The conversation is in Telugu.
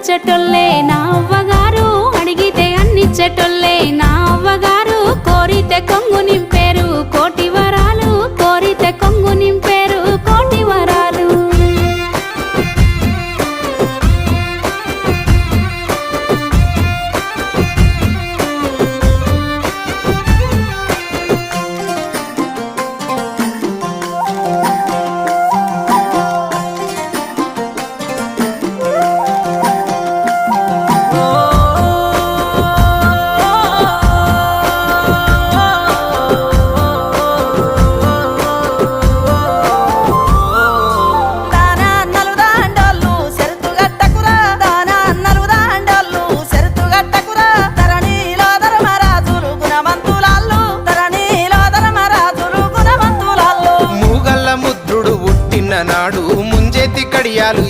అన్నిచ్చేటోళ్ళే నా అవ్వగారు, అడిగితే అన్నిచ్చేటోళ్ళే నా అవ్వగారు. కోరితే కొంగు నింపేరు కోటి వరాలు, కోరితే కొంగు నింపేరు కోటి వరాలు. నాడు ముంజేతి కడియాలు